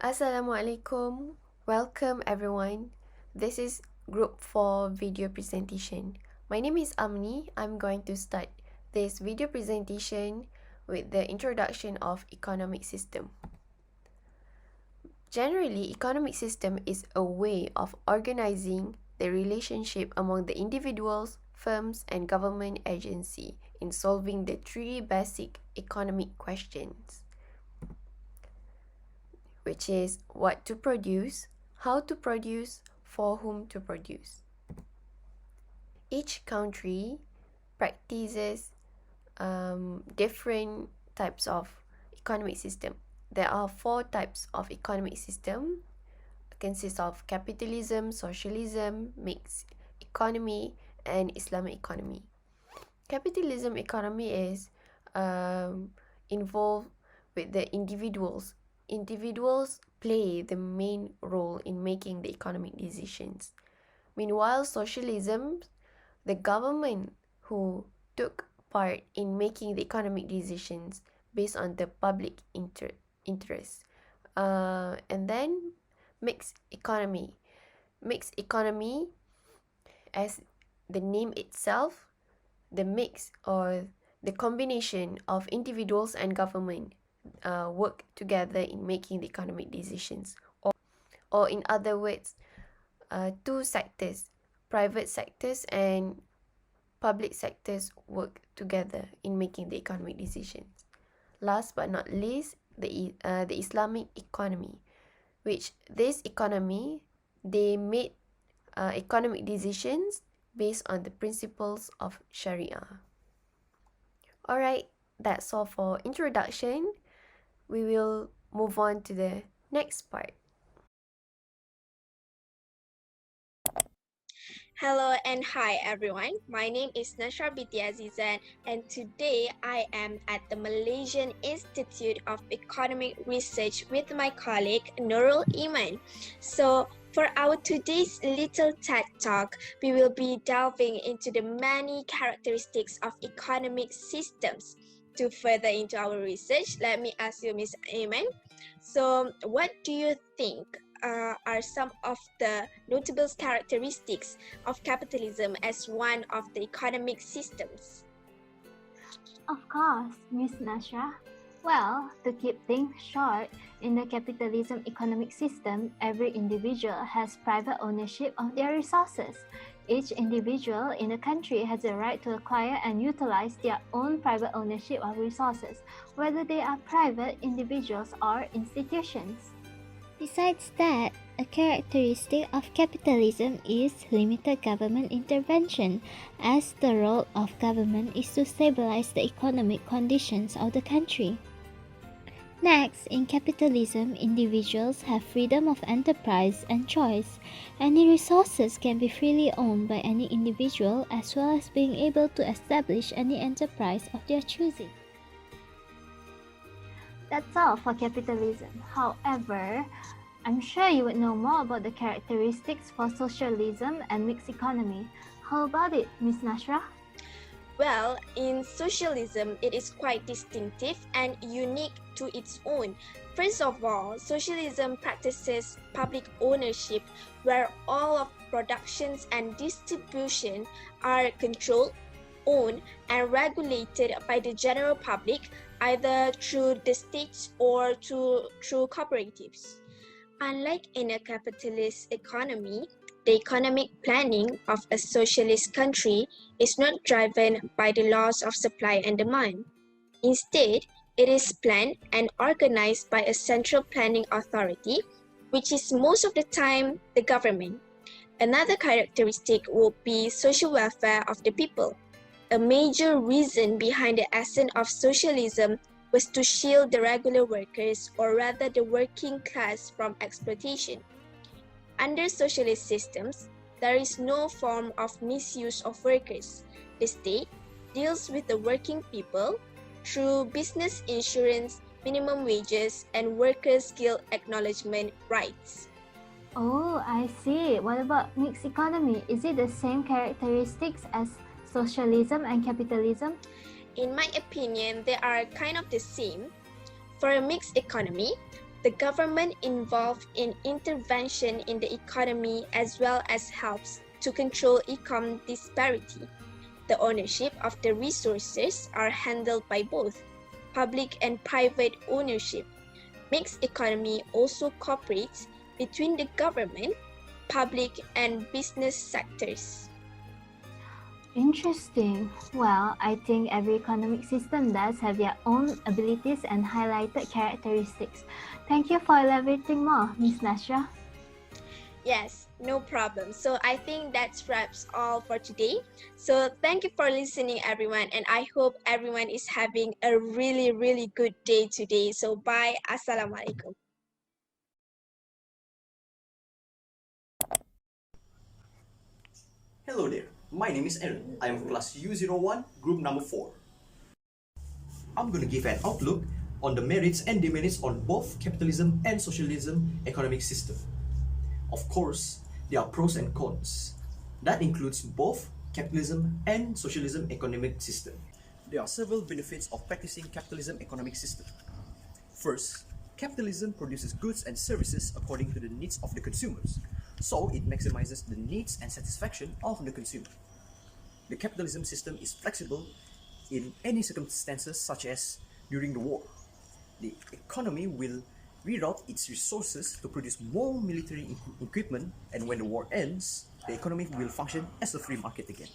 Assalamualaikum. Welcome everyone. This is group 4 video presentation. My name is Amni. I'm going to start this video presentation with the introduction of economic system. Generally, economic system is a way of organizing the relationship among the individuals, firms, and government agency in solving the three basic economic questions, which is what to produce, how to produce, for whom to produce. Each country practices different types of economic system. There are 4 types of economic system, consists of capitalism, socialism, mixed economy, and Islamic economy. Capitalism economy is involved with the individuals. Individuals play the main role in making the economic decisions. Meanwhile, socialism, the government who took part in making the economic decisions based on the public interest. And then mixed economy. Mixed economy, as the name itself, the mix or the combination of individuals and government work together in making the economic decisions. Or in other words, two sectors, private sectors and public sectors work together in making the economic decisions. Last but not least, the Islamic economy, which this economy, they made economic decisions based on the principles of Sharia. Alright, that's all for introduction. We will move on to the next part. Hello and hi everyone. My name is Nashra Binti Azizan and today I am at the Malaysian Institute of Economic Research with my colleague Nurul Iman. So for our today's little TED Talk, we will be delving into the many characteristics of economic systems. To further into our research, let me ask you, Ms. Iman. So what do you think are some of the notable characteristics of capitalism as one of the economic systems? Of course, Miss Nasra. Well, to keep things short, in the capitalism economic system, every individual has private ownership of their resources. Each individual in the country has a right to acquire and utilize their own private ownership of resources, whether they are private individuals or institutions. Besides that, a characteristic of capitalism is limited government intervention, as the role of government is to stabilize the economic conditions of the country. Next, in capitalism, individuals have freedom of enterprise and choice. Any resources can be freely owned by any individual, as well as being able to establish any enterprise of their choosing. That's all for capitalism. However, I'm sure you would know more about the characteristics for socialism and mixed economy. How about it, Ms. Nashra? Well, in socialism, it is quite distinctive and unique to its own. First of all, socialism practices public ownership where all of productions and distribution are controlled, owned, and regulated by the general public, either through the states or through cooperatives. Unlike in a capitalist economy, the economic planning of a socialist country is not driven by the laws of supply and demand. Instead, it is planned and organized by a central planning authority, which is most of the time the government. Another characteristic would be social welfare of the people. A major reason behind the essence of socialism was to shield the regular workers, or rather the working class, from exploitation. Under socialist systems, there is no form of misuse of workers. The state deals with the working people through business insurance, minimum wages, and workers' guild acknowledgement rights. Oh, I see. What about mixed economy? Is it the same characteristics as socialism and capitalism? In my opinion, they are kind of the same. For a mixed economy, The government involved in intervention in the economy as well as helps to control income disparity. The ownership of the resources are handled by both public and private ownership. Mixed economy also cooperates between the government, public, and business sectors. Interesting. Well, I think every economic system does have their own abilities and highlighted characteristics. Thank you for elaborating more, Ms. Nasra. Yes, no problem. So I think that wraps all for today. So thank you for listening, everyone, and I hope everyone is having a really good day today. So bye. Assalamualaikum. Hello there, my name is Aaron. I am of class U01, group number 4. I'm going to give an outlook on the merits and demerits on both capitalism and socialism economic system. Of course, there are pros and cons. That includes both capitalism and socialism economic system. There are several benefits of practicing capitalism economic system. First, capitalism produces goods and services according to the needs of the consumers, so it maximizes the needs and satisfaction of the consumer. The capitalism system is flexible in any circumstances, such as during the war. The economy will reroute its resources to produce more military equipment, and when the war ends, the economy will function as a free market again.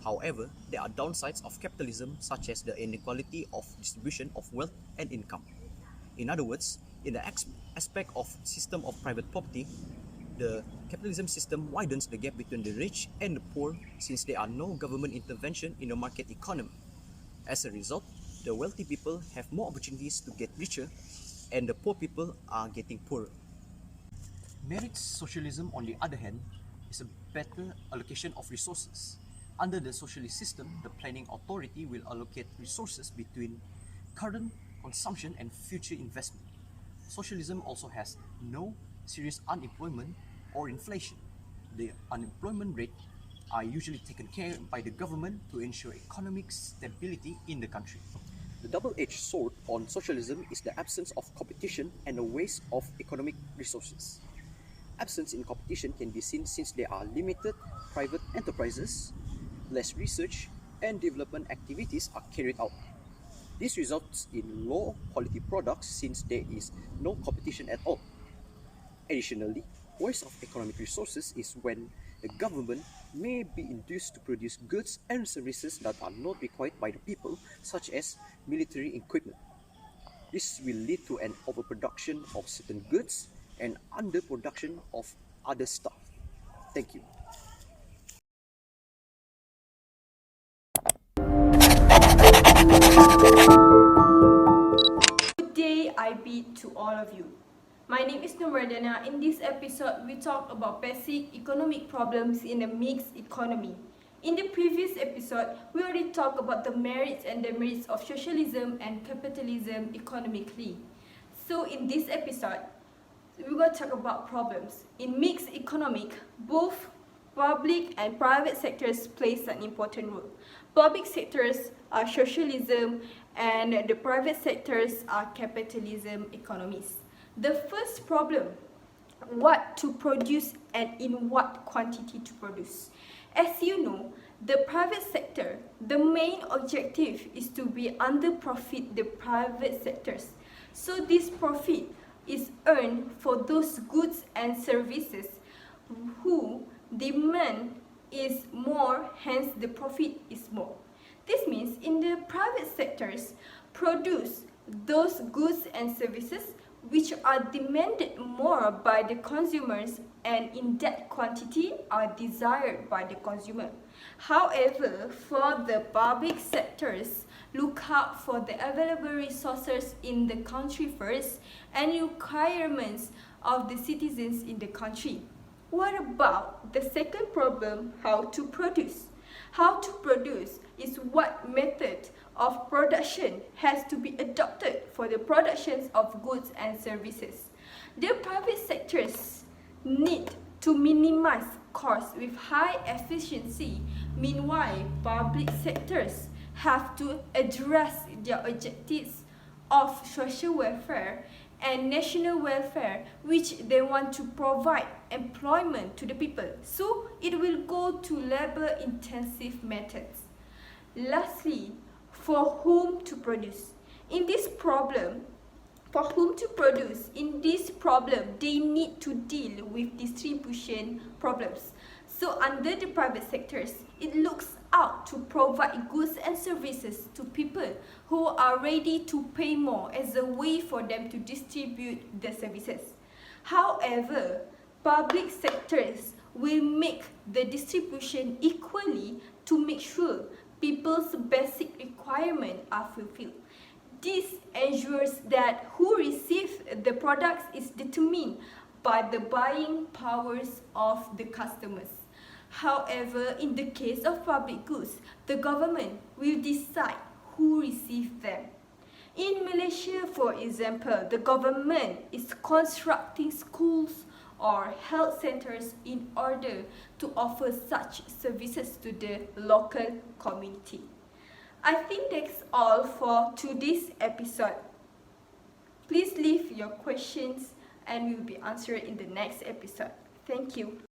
However, there are downsides of capitalism, such as the inequality of distribution of wealth and income. In other words, in the aspect of system of private property, the capitalism system widens the gap between the rich and the poor, since there are no government intervention in the market economy. As a result, the wealthy people have more opportunities to get richer, and the poor people are getting poorer. Merits socialism, on the other hand, is a better allocation of resources. Under the socialist system, the planning authority will allocate resources between current consumption and future investment. Socialism also has no serious unemployment or inflation. The unemployment rate are usually taken care by the government to ensure economic stability in the country. The double-edged sword on socialism is the absence of competition and the waste of economic resources. Absence in competition can be seen since there are limited private enterprises, less research and development activities are carried out. This results in low quality products since there is no competition at all. Additionally, waste of economic resources is when the government may be induced to produce goods and services that are not required by the people, such as military equipment. This will lead to an overproduction of certain goods and underproduction of other stuff. Thank you. Good day, I bid to all of you. My name is Numardana. In this episode, we talk about basic economic problems in a mixed economy. In the previous episode, we already talked about the merits and demerits of socialism and capitalism economically. So in this episode, we're going to talk about problems. In mixed economic, both public and private sectors plays an important role. Public sectors are socialism and the private sectors are capitalism economies. The first problem, what to produce and in what quantity to produce. As you know, the private sector, the main objective is to be under profit the private sectors. So this profit is earned for those goods and services who demand is more, hence the profit is more. This means in the private sectors produce those goods and services which are demanded more by the consumers and in that quantity are desired by the consumer. However, for the public sectors, look out for the available resources in the country first and requirements of the citizens in the country. What about the second problem, how to produce? How to produce is what method of production has to be adopted for the productions of goods and services. The private sectors need to minimize costs with high efficiency. Meanwhile, public sectors have to address their objectives of social welfare and national welfare, which they want to provide employment to the people. So it will go to labor-intensive methods. Lastly, for whom to produce? In this problem, they need to deal with distribution problems. So under the private sectors, it looks out to provide goods and services to people who are ready to pay more as a way for them to distribute the services. However, public sectors will make the distribution equally to make sure people's basic requirements are fulfilled. This ensures that who receives the products is determined by the buying powers of the customers. However, in the case of public goods, the government will decide who receives them. In Malaysia, for example, the government is constructing schools or health centers in order to offer such services to the local community. I think that's all for today's episode. Please leave your questions and we will be answered in the next episode. Thank you.